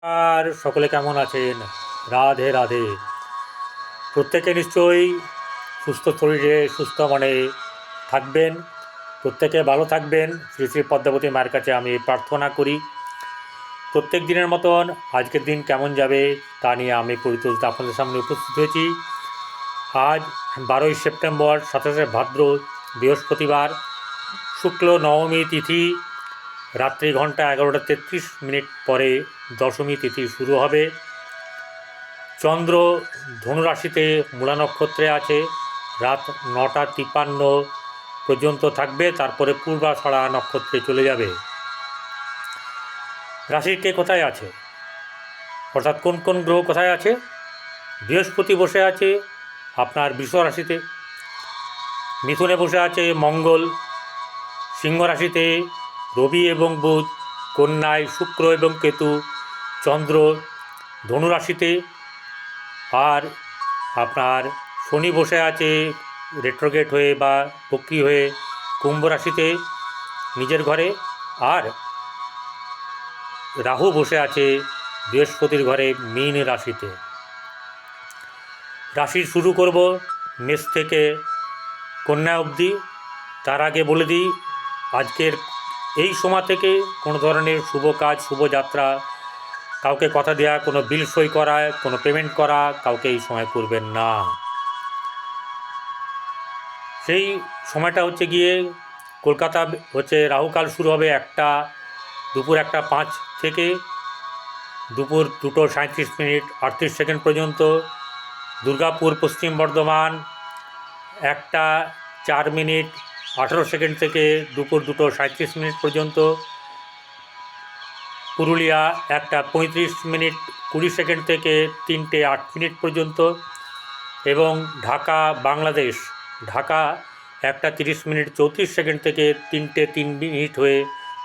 আর সকলে কেমন আছেন? রাধে রাধে। প্রত্যেকে নিশ্চয়ই সুস্থ শরীরে সুস্থ মনে থাকবেন, প্রত্যেকে ভালো থাকবেন। শ্রী শ্রী পদ্মাবতী মায়ের কাছে আমি প্রার্থনা করি। প্রত্যেক দিনের মতন আজকের দিন কেমন যাবে তা নিয়ে আমি পরিতোষিত আপনাদের সামনে উপস্থিত হয়েছি। আজ 12ই সেপ্টেম্বর, 27শে ভাদ্র, বৃহস্পতিবার, শুক্ল নবমী তিথি। রাত্রি ঘন্টা 11টা 33 মিনিট পরে দশমী তিথি শুরু হবে। চন্দ্র ধনুরাশিতে মূলা নক্ষত্রে আছে, রাত 9টা 53 পর্যন্ত থাকবে, তারপরে পূর্বাষাঢ়া নক্ষত্রে চলে যাবে। রাশির কে কোথায় আছে, অর্থাৎ কোন কোন গ্রহ কোথায় আছে? বৃহস্পতি বসে আছে আপনার বৃষ রাশিতে, মিথুনে বসে আছে মঙ্গল, সিংহ রাশিতে রবি এবং বুধ, কন্যায় শুক্র এবং কেতু, চন্দ্র ধনুরাশিতে, আর আপনার শনি বসে আছে রেট্রোগেট হয়ে বা বক্রী হয়ে কুম্ভ রাশিতে নিজের ঘরে, আর রাহু বসে আছে বৃহস্পতির ঘরে মীন রাশিতে। রাশি শুরু করব মেষ থেকে কন্যা অবধি। তার আগে বলে দিই, আজকের এই সময় থেকে কোনো ধরনের শুভ কাজ, শুভযাত্রা, কাউকে কথা দেওয়া, কোনো বিল সই করা, কোনো পেমেন্ট করা কাউকে এই সময় করবেন না। সেই সময়টা হচ্ছে গিয়ে কলকাতা রাহুকাল শুরু হবে দুপুর 1টা 5 থেকে দুপুর 2টো 37 মিনিট 38 সেকেন্ড পর্যন্ত। দুর্গাপুর পশ্চিম বর্ধমান 1টা 4 মিনিট 18 সেকেন্ড থেকে দুপুর 2টো 37 মিনিট পর্যন্ত। পুরুলিয়া 1টা 35 মিনিট 20 সেকেন্ড থেকে 3টে 8 মিনিট পর্যন্ত। এবং ঢাকা বাংলাদেশ, ঢাকা 1টা 30 মিনিট 34 সেকেন্ড থেকে 3টে 3 মিনিট হয়ে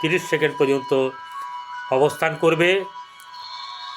30 সেকেন্ড পর্যন্ত অবস্থান করবে।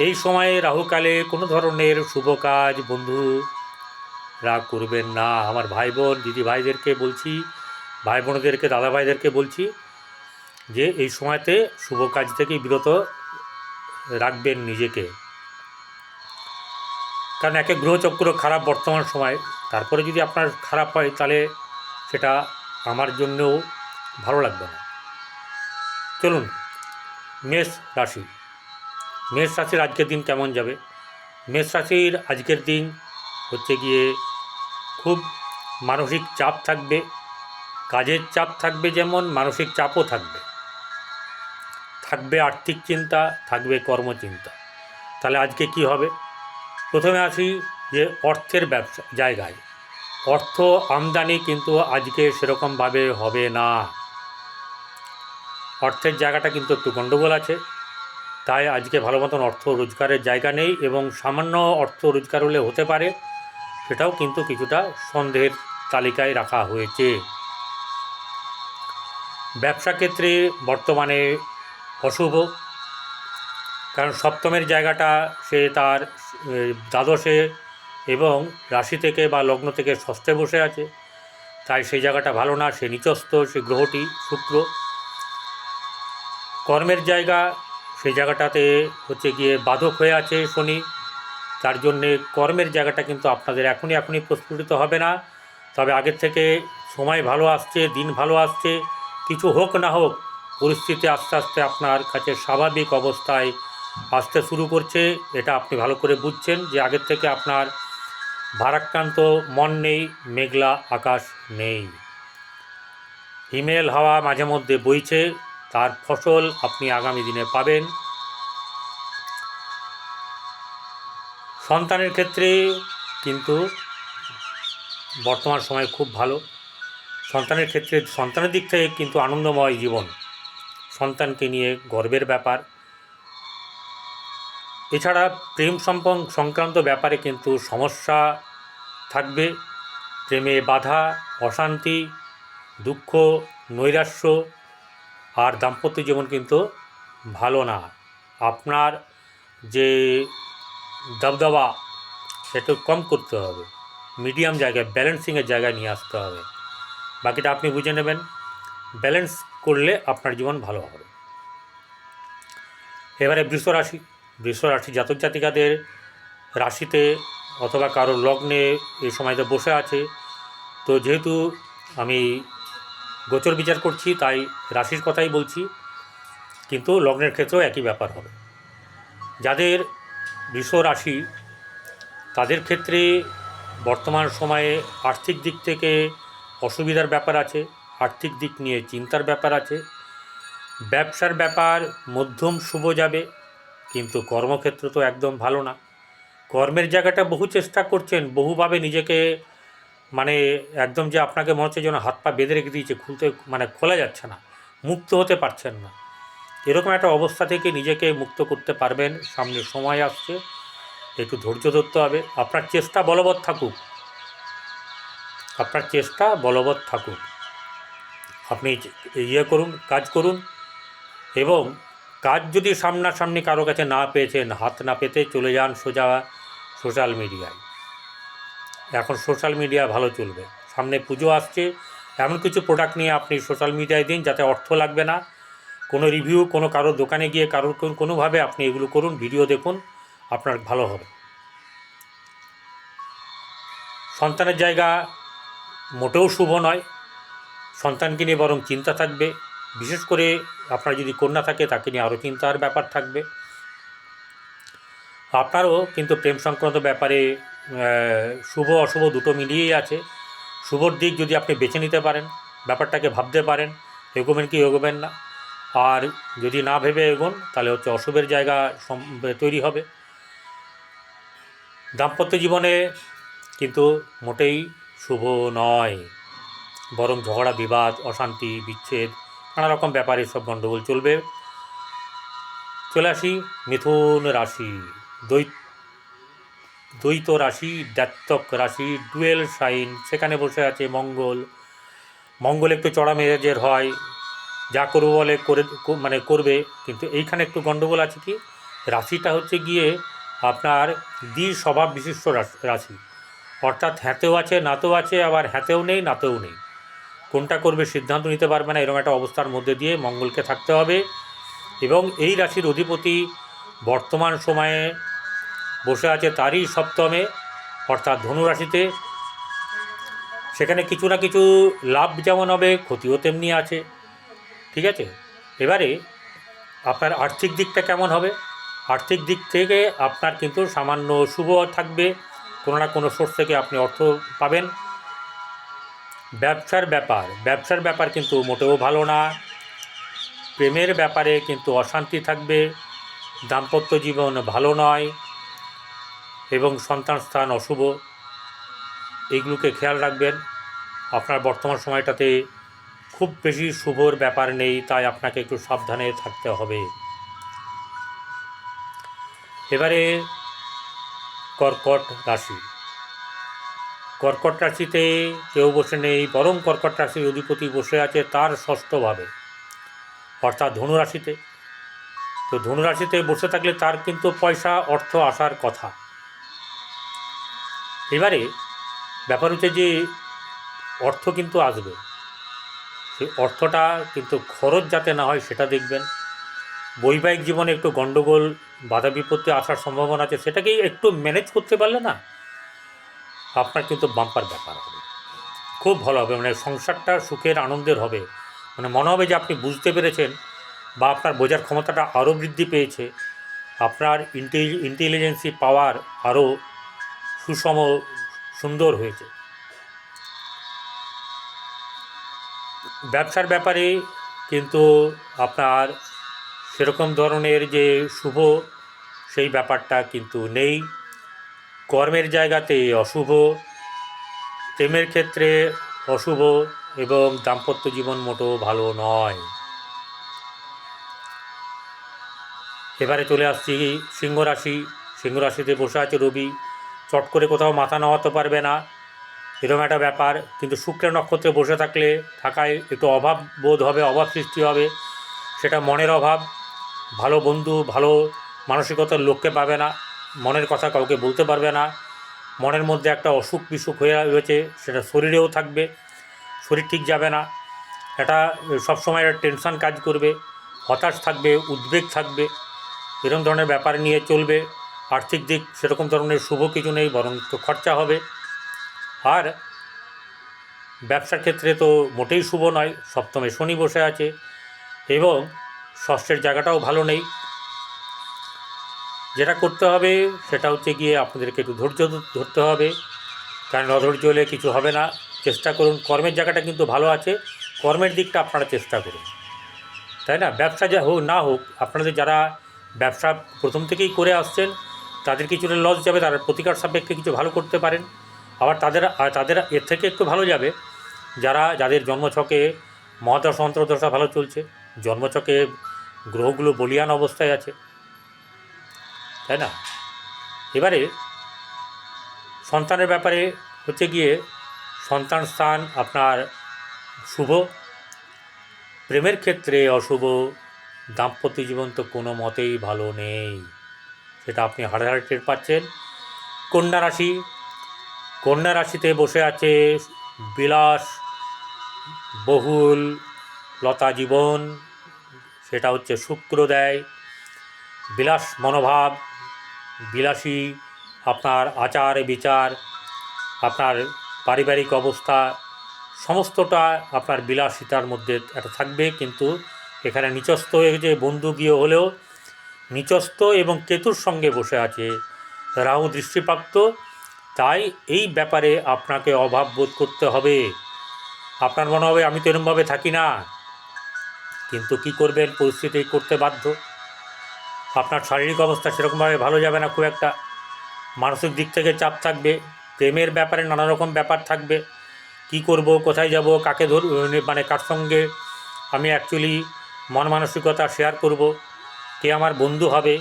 এই সময়ে রাহুকালে কোনো ধরনের শুভ কাজ বন্ধুরা করবেন না। আমার ভাই বোন দিদি ভাইদেরকে বলছি, ভাই বোনদেরকে দাদা ভাইদেরকে বলছি যে এই সময়তে শুভ কাজ থেকে বিরত রাখবেন নিজেকে, কারণ একে গ্রহচক্র খারাপ বর্তমান সময়। তারপরে যদি আপনার খারাপ হয় তাহলে সেটা আমার জন্যও ভালো লাগবে না। চলুন, মেষ রাশি। মেষ রাশির আজকের দিন কেমন যাবে? মেষ রাশির আজকের দিন হচ্ছে গিয়ে খুব মানসিক চাপ থাকবে, কাজের চাপ থাকবে, যেমন মানসিক চাপও থাকবে, থাকবে আর্থিক চিন্তা, থাকবে কর্মচিন্তা। তাহলে আজকে কি হবে? প্রথমে আসি যে অর্থের ব্যবসা জায়গায়, অর্থ আমদানি কিন্তু আজকে সেরকমভাবে হবে না। অর্থের জায়গাটা কিন্তু একটু গণ্ডগোল আছে, তাই আজকে ভালো মতন অর্থ রোজগারের জায়গা নেই, এবং সামান্য অর্থ রোজগার হলে হতে পারে, সেটাও কিন্তু কিছুটা সন্দেহের তালিকায় রাখা হয়েছে। ব্যবসা ক্ষেত্রে বর্তমানে অশুভ, কারণ সপ্তমের জায়গাটা সে তার দ্বাদশে এবং রাশি থেকে বা লগ্ন থেকে ষষ্ঠে বসে আছে, তাই সেই জায়গাটা ভালো না। সে নিচস্থ, সে গ্রহটি শুক্র। কর্মের জায়গা, সেই জায়গাটাতে হচ্ছে গিয়ে বাধক হয়ে আছে শনি, তার জন্যে কর্মের জায়গাটা কিন্তু আপনাদের এখনই প্রস্ফুটিত হবে না। তবে আগের থেকে সময় ভালো আসছে, দিন ভালো আসছে, কিছু হোক না হোক পরিস্থিতি আস্তে আস্তে আপনার কাছে স্বাভাবিক অবস্থায় আসতে শুরু করছে। এটা আপনি ভালো করে বুঝছেন যে আগের থেকে আপনার ভারাক্রান্ত মন নেই, মেঘলা আকাশ নেই, হিমেল হাওয়া মাঝে মধ্যে বইছে, তার ফসল আপনি আগামী দিনে পাবেন। সন্তানের ক্ষেত্রে কিন্তু বর্তমান সময় খুব ভালো। সন্তানের ক্ষেত্রে, সন্তানের দিক থেকে কিন্তু আনন্দময় জীবন, সন্তানকে নিয়ে গর্বের ব্যাপার। এছাড়া প্রেম সংক্রান্ত ব্যাপারে কিন্তু সমস্যা থাকবে, প্রেমে বাধা, অশান্তি, দুঃখ, নৈরাশ্য, আর দাম্পত্য জীবন কিন্তু ভালো না। আপনার যে দবদবা সেটা কম করতে হবে, মিডিয়াম জায়গায়, ব্যালেন্সিংয়ের জায়গায় নিয়ে আসতে হবে। বাকিটা আপনি বুঝে নেবেন, ব্যালেন্স করলে আপনার জীবন ভালো হবে। এবারে বৃষ রাশি। বৃষ রাশি জাতক জাতিকাদের রাশিতে অথবা কারোর লগ্নে এই সময়তে বসে আছে। তো যেহেতু আমি গোচর বিচার করছি তাই রাশির কথাই বলছি, কিন্তু লগ্নের ক্ষেত্রেও একই ব্যাপার হবে। যাদের বৃষ রাশি তাদের ক্ষেত্রে বর্তমান সময়ে আর্থিক দিক থেকে অসুবিধার ব্যাপার আছে, আর্থিক দিক নিয়ে চিন্তার ব্যাপার আছে। ব্যবসার ব্যাপার মধ্যম শুভ যাবে, কিন্তু কর্মক্ষেত্র তো একদম ভালো না। কর্মের জায়গাটা বহু চেষ্টা করছেন, বহুভাবে নিজেকে মানে একদম যে আপনাকে মনে হচ্ছে যেন হাত পা বেঁধে রেখে দিয়েছে, খুলতে মানে খোলা যাচ্ছে না, মুক্ত হতে পারছেন না। এরকম একটা অবস্থা থেকে নিজেকে মুক্ত করতে পারবেন, সামনে সময় আসছে, একটু ধৈর্য ধরতে হবে। আপনার চেষ্টা বলবৎ থাকুক, আপনার চেষ্টা বলবৎ থাকুক, আপনি করুন, কাজ করুন। এবং কাজ যদি সামনাসামনি কারো কাছে না পেয়েছেন, হাত না পেতে চলে যান সোজা সোশ্যাল মিডিয়ায়। এখন সোশ্যাল মিডিয়া ভালো চলবে, সামনে পুজো আসছে, এমন কিছু প্রোডাক্ট নিয়ে আপনি সোশ্যাল মিডিয়ায় দিন যাতে অর্থ লাগবে না। কোনো রিভিউ, কোনো কারোর দোকানে গিয়ে কারোর কোনোভাবে আপনি এগুলো করুন, ভিডিও দেখুন, আপনার ভালো হবে। সন্তানের জায়গা মোটেও শুভ নয়, সন্তানকে নিয়ে বরং চিন্তা থাকবে। বিশেষ করে আপনার যদি কন্যা থাকে তাকে নিয়ে আরও চিন্তার ব্যাপার থাকবে। আপনারও কিন্তু প্রেম সংক্রান্ত ব্যাপারে শুভ অশুভ দুটো মিলিয়েই আছে। শুভর দিক যদি আপনি বেছে নিতে পারেন, ব্যাপারটাকে ভাবতে পারেন এগোবেন কি এগোবেন না, আর যদি না ভেবে এগোন তাহলে হচ্ছে অশুভের জায়গা তৈরি হবে। দাম্পত্য জীবনে কিন্তু মোটেই শুভ নয়, বরং ঝগড়া বিবাদ, অশান্তি, বিচ্ছেদ, নানা রকম ব্যাপারে সব গণ্ডগোল চলবে। চলে আসি মিথুন রাশি, দ্বৈত রাশি, দ্ব্যর্থক রাশি, ডুয়েল সাইন, সেখানে বসে আছে মঙ্গল। মঙ্গল একটু চড়া মেজাজের হয়, যা করবো বলে করবে, কিন্তু এইখানে একটু গণ্ডগোল আছে। কি রাশিটা হচ্ছে গিয়ে আপনার স্বভাব বিশিষ্ট রাশি, অর্থাৎ হ্যাঁতেও আছে নাতেও আছে, আবার হ্যাঁতেও নেই নাতেও নেই, কোনটা করবে সিদ্ধান্ত নিতে পারবে না, এরকম একটা অবস্থার মধ্যে দিয়ে মঙ্গলকে থাকতে হবে। এবং এই রাশির অধিপতি বর্তমান সময়ে বসে আছে তারই সপ্তমে, অর্থাৎ ধনু রাশিতে। সেখানে কিছু না কিছু লাভ যেমন হবে, ক্ষতিও তেমনি আছে, ঠিক আছে। এবারে আপনার আর্থিক দিকটা কেমন হবে? আর্থিক দিক থেকে আপনার কিন্তু সামান্য শুভ থাকবে, কোনো না কোনো সোর্স থেকে আপনি অর্থ পাবেন। ব্যবসার ব্যাপার কিন্তু মোটেও ভালো না। প্রেমের ব্যাপারে কিন্তু অশান্তি থাকবে, দাম্পত্য জীবন ভালো নয়, এবং সন্তান স্থান অশুভ, এইগুলোকে খেয়াল রাখবেন। আপনার বর্তমান সময়টাতে খুব বেশি শুভর ব্যাপার নেই, তাই আপনাকে একটু সাবধানে থাকতে হবে। এবারে কর্কট রাশি। কর্কট রাশিতে কেউ বসে নেই, বরং কর্কট রাশির অধিপতি বসে আছে তার ষষ্ঠভাবে, অর্থাৎ ধনুরাশিতে। তো ধনুরাশিতে বসে থাকলে তার কিন্তু পয়সা অর্থ আসার কথা। এবারে ব্যাপার হচ্ছে যে অর্থ কিন্তু আসবে, সেই অর্থটা কিন্তু খরচ যাতে না হয় সেটা দেখবেন। বৈবাহিক জীবনে একটু গণ্ডগোল, বাধা বিপত্তি আসার সম্ভাবনা আছে, সেটাকেই একটু ম্যানেজ করতে পারলে না আপনার কিন্তু বাম্পার ব্যাপার হবে, খুব ভালো হবে। মানে সংসারটা সুখের আনন্দের হবে, মানে মনে হবে যে আপনি বুঝতে পেরেছেন, বা আপনার বোঝার ক্ষমতাটা আরও বৃদ্ধি পেয়েছে, আপনার ইন্টেলিজেন্সি পাওয়ার আরও সুষম সুন্দর হয়েছে। ব্যবসার ব্যাপারে কিন্তু আপনার সেরকম ধরনের যে শুভ সেই ব্যাপারটা কিন্তু নেই। কর্মের জায়গাতে অশুভ, প্রেমের ক্ষেত্রে অশুভ, এবং দাম্পত্য জীবন মোটেও ভালো নয়। এবারে চলে আসছি সিংহ রাশি। সিংহ রাশিতে বসে আছে রবি, চট করে কোথাও মাথা নামাতে পারবে না, এরকম একটা ব্যাপার। কিন্তু শুক্রের নক্ষত্রে বসে থাকায় একটু অভাব বোধ হবে, অভাব সৃষ্টি হবে, সেটা মনের অভাব। ভালো বন্ধু, ভালো মানসিকতার লোককে পাবে না, মনের কথা কাউকে বলতে পারবে না, মনের মধ্যে একটা অসুখ বিসুখ হয়ে রয়েছে, সেটা শরীরেও থাকবে, শরীর ঠিক যাবে না, এটা সবসময় একটা টেনশান কাজ করবে, হতাশ থাকবে, উদ্বেগ থাকবে, এরকম ধরনের ব্যাপার নিয়ে চলবে। আর্থিক দিক সেরকম ধরনের শুভ কিছু নেই, বরং একটু খরচা হবে। আর ব্যবসার ক্ষেত্রে তো মোটেই শুভ নয়, সপ্তমে শনি বসে আছে এবং ষষ্ঠের জায়গাটাও ভালো নেই। যেটা করতে হবে সেটা হচ্ছে গিয়ে আপনাদেরকে একটু ধৈর্য ধরতে হবে, কারণ অধৈর্য হলে কিছু হবে না। চেষ্টা করুন, কর্মের জায়গাটা কিন্তু ভালো আছে, কর্মের দিকটা আপনারা চেষ্টা করুন, তাই না? ব্যবসা যা হোক না হোক, আপনাদের যারা ব্যবসা প্রথম থেকেই করে আসছেন তাদের কিছুটা লস যাবে, তারা প্রতিকার সাপেক্ষে কিছু ভালো করতে পারেন। আবার তাদের এর থেকে একটু ভালো যাবে যাদের জন্মছকে মহাদশা অন্তর্দশা ভালো চলছে, জন্মছকে গ্রহগুলো বলিয়ান অবস্থায় আছে, তাই না? এবারে সন্তানের ব্যাপারে হচ্ছে গিয়ে সন্তান স্থান আপনার শুভ, প্রেমের ক্ষেত্রে অশুভ, দাম্পত্য জীবন তো কোনো মতেই ভালো নেই, সেটা আপনি হাড়ে হাড়ে টের পাচ্ছেন। কন্যা রাশিতে বসে আছে বিলাস বহুল লতা জীবন, সেটা হচ্ছে শুক্র দেয় বিলাস মনোভাব, বিলাসী আপনার আচার বিচার, আপনার পারিবারিক অবস্থা সমস্তটা আপনার বিলাসিতার মধ্যে একটা থাকবে। কিন্তু এখানে নিচস্থ হয়ে যে বন্ধু গিয়ে হলেও নিচস্থ এবং কেতুর সঙ্গে বসে আছে, রাহু দৃষ্টিপ্রাপ্ত, তাই এই ব্যাপারে আপনাকে অভাব বোধ করতে হবে। আপনার মনে হবে আমি তো এরকমভাবে থাকি না, কিন্তু কি করবেন, পরিস্থিতি করতে বাধ্য। আপনার শারীরিক অবস্থা সেরকমভাবে ভালো যাবে না খুব একটা, মানসিক দিক থেকে চাপ থাকবে, প্রেমের ব্যাপারে নানা রকম ব্যাপার থাকবে। কি করব, কোথায় যাব, কাকে মানে কার সঙ্গে আমি অ্যাকচুয়ালি মন মানসিকতা শেয়ার করব, কে আমার বন্ধু হবে,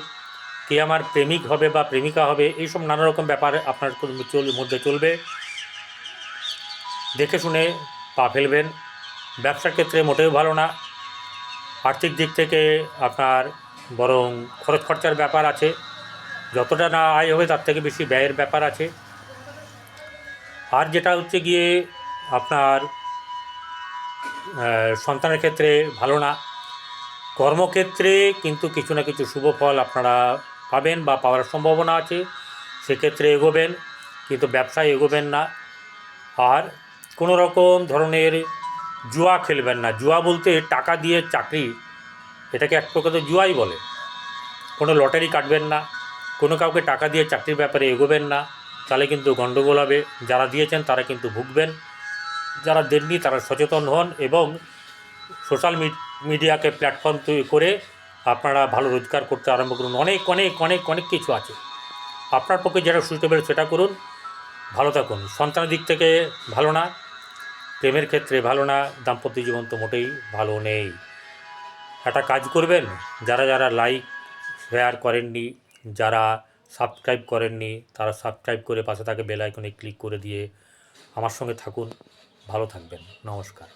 কে আমার প্রেমিক হবে বা প্রেমিকা হবে, এইসব নানা রকম ব্যাপার আপনার মধ্যে চলবে। দেখে শুনে পা ফেলবেন। ব্যবসার ক্ষেত্রে মোটেও ভালো না, আর্থিক দিক থেকে আপনার বরং খরচার ব্যাপার আছে, যতটা না আয় হবে তার থেকে বেশি ব্যয়ের ব্যাপার আছে। আর যেটা হচ্ছে গিয়ে আপনার সন্তানের ক্ষেত্রে ভালো না, কর্মক্ষেত্রে কিন্তু কিছু না কিছু শুভ ফল আপনারা পাবেন বা পাওয়ার সম্ভাবনা আছে, সেক্ষেত্রে এগোবেন, কিন্তু ব্যবসায় এগোবেন না। আর কোনো রকম ধরনের জুয়া খেলবেন না। জুয়া বলতে টাকা দিয়ে চাকরি, এটাকে এক প্রকার জুয়াই বলে। কোনো লটারি কাটবেন না, কোনো কাউকে টাকা দিয়ে চাকরির ব্যাপারে এগোবেন না, তাহলে কিন্তু গণ্ডগোল হবে। যারা দিয়েছেন তারা কিন্তু ভুগবেন, যারা দেননি তারা সচেতন হন এবং সোশ্যাল মিডিয়াকে প্ল্যাটফর্ম তৈরি করে আপনারা ভালো রোজগার করতে আরম্ভ করুন। অনেক অনেক অনেক অনেক কিছু আছে, আপনার পক্ষে যেটা সুইটেবল সেটা করুন, ভালো থাকুন। সন্তানের দিক থেকে ভালো না, প্রেমের ক্ষেত্রে ভালো না, দাম্পত্য জীবন তো মোটেই ভালো নেই। একটা কাজ করবেন, যারা লাইক শেয়ার করেননি, যারা সাবস্ক্রাইব করেননি, তারা সাবস্ক্রাইব করে পাশে থাকা বেল আইকনে ক্লিক করে দিয়ে আমার সঙ্গে থাকুন। ভালো থাকবেন। নমস্কার।